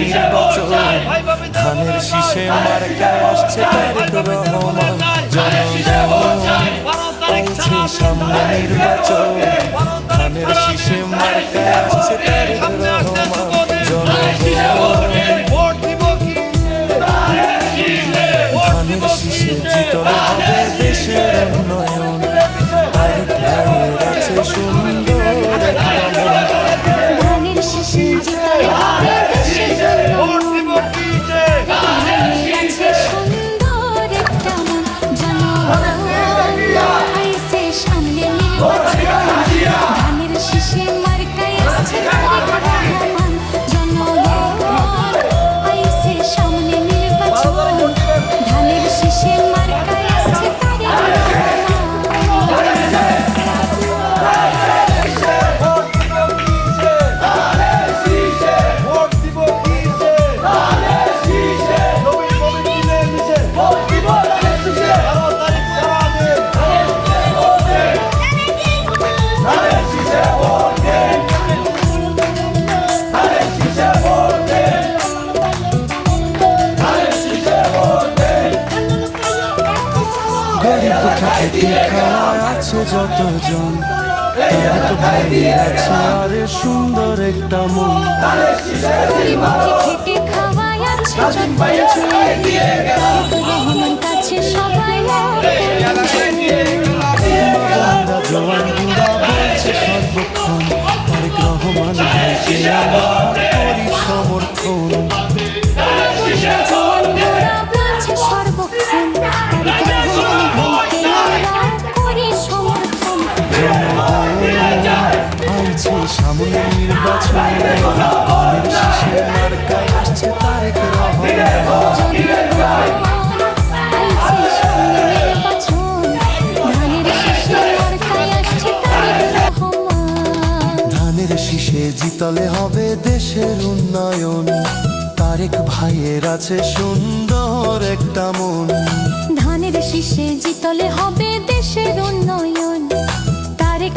নির্বাচন, ধানের শীষে মার্কায় আসছে তারেক রহমান। জনগণ বলছে সামনে নির্বাচন, ধানের শীষে মার্কায় আসছে তারেক রহমান। ধানের শীষে জিতলে হবে দেশের উন্নয়ন, তারেক ভাইয়ের আছে সুন্দর একটা মন। ধানের শীষে জিতলে হবে দেশের উন্নয়ন, ভাইয়ের আছে সুন্দর একটা মন। জনগণ আইছে সামনে নির্বাচন, ধানের শীষে মার্কায় আসছে তারেক রহমান। জনগণ আইছে সামনে নির্বাচন, ধানের শীষে মার্কায় আসছে তারেক গরিব দুঃখে খেটে খাওয়া আছে যতজন, তারেক ভাইয়ের আছে আরে সুন্দর একটা মন। গরিবকে খেটে খাওয়ায় আছে যতজন, তারেক রহমান কাছে সবাই বাবারা জওয়ান গুন্ডা বলছে সর্বক্ষণ, তারেক রহমান ভাইকে আমার করি সমর্থন। জওয়ানরা বলছে সর্বক্ষণ, তারেক রহমান ভাইকে আমরা করি সমর্থন। আইছে সামনে নির্বাচন, ধানের শীষে মার্কায় আসছে তারেক রহমান। ধানের শীষে জিতলে হবে দেশের উন্নয়ন, তারেক ভাইয়ের আছে সুন্দর একটা মন। ধানের শীষে জিতলে হবে দেশের উন্নয়ন, তারেক